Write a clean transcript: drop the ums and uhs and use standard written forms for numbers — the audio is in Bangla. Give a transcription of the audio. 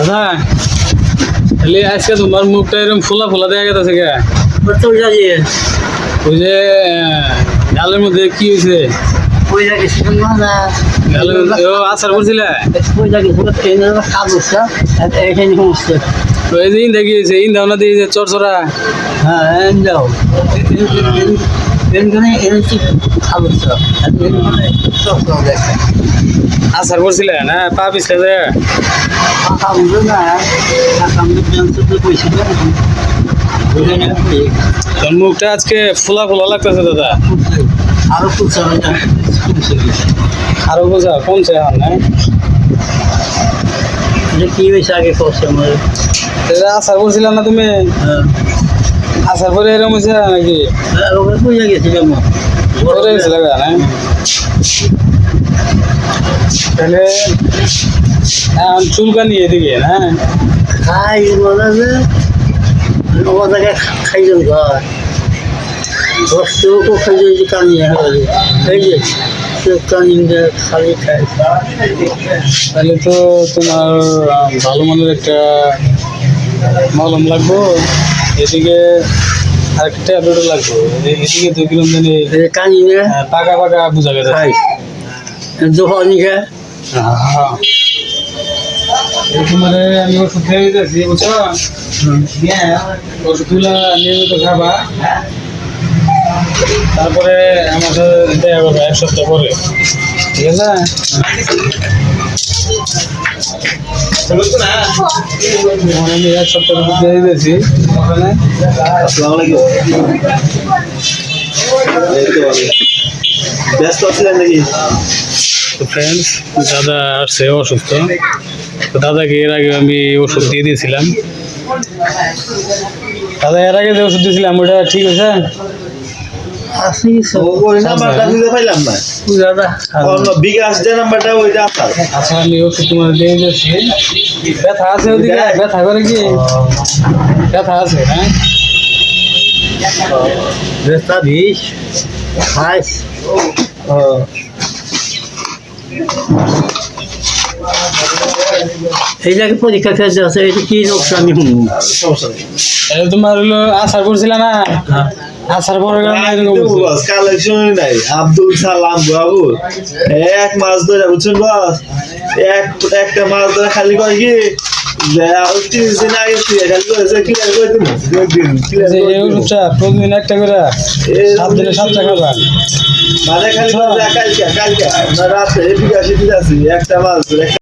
দাদা তাহলে আজকে তোমার মুখটা এরকম ফোলা ফোলা দেখা গেছে কে? ওই যে গালের মধ্যে কি হয়েছে? আচার করছিলে তো এই যে ইন্দা কি হয়েছে? ইন্দাও না দিয়ে চরচরা আচার করছিলে না পা পিছলে যে তোর মুখটা আজকে ফোলা ফোলা লাগতেছে দাদা। আরো ফুলছে আরো বোঝা কমছে এখন না? কি হয়েছে আগে করছে আমার আচার করছিলাম না তুমি? আচার পরে এরকম হয়েছে নাকি? বুঝে গেছি পরে গেছিল না? তাহলে এখন চুলকানি এদিকে না? খাই বলা যে আমার জায়গায় খাইজন ঘর বস্তুও খাইছে যে কানিয়ে এই যে কানিয়ে খালি খাই। তাহলে তো তোমার ভালো মানের একটা মলম লাগবো, এদিকে আরেকটা ট্যাবলেটও লাগবে, এদিকে 2 কিলো জানি কানিয়ে পাকা পাকা বোঝা গেছে খাই দোকানি খায়। তোমার আমি ওষুধ খেয়ে দিতেছি বুঝছো? ওষুধগুলা নিয়মিত খাবা, তারপরে আমার সাথে দেখা করবে 1 সপ্তাহ পরে, ঠিক আছে? আমি 1 সপ্তাহ দিয়ে দিতেছি ওখানে। ব্যস্ত আছিলেন নাকি? তো ফ্রেন্ডস, দাদা আসছে অসুস্থ, তো দাদাকে এর আগে আমি ওষুধ দিয়ে দিয়েছিলাম। দাদা এর আগে যে ওষুধ দিয়েছিলাম ওটা ঠিক হয়েছে? আচ্ছা আমি ওষুধ তোমার দিয়ে দিয়েছি। ব্যথা আছে ওদিকে? ব্যথা করে কি? ব্যথা আছে? হ্যাঁ ব্যস্তা বিষ খাইস এই জায়গায় পরীক্ষা খেতে আছে, এটা কি রোগটা আমি এটা তোমার হলো আচার করছিল না? আচার পরে কালেকশন নাই আব্দুল সালাম বাবু 1 মাস ধরে বুঝছেন বস, একটা মাছ ধরে খালি কয় কি 30 দিন আগে খালি করেছে ক্লিয়ার করে দিন প্রতিদিন একটা করে 7 দিনে 7টা খাবা মানে খালি কালকে রাতে এদিকে আসি একটা মাছ ধরে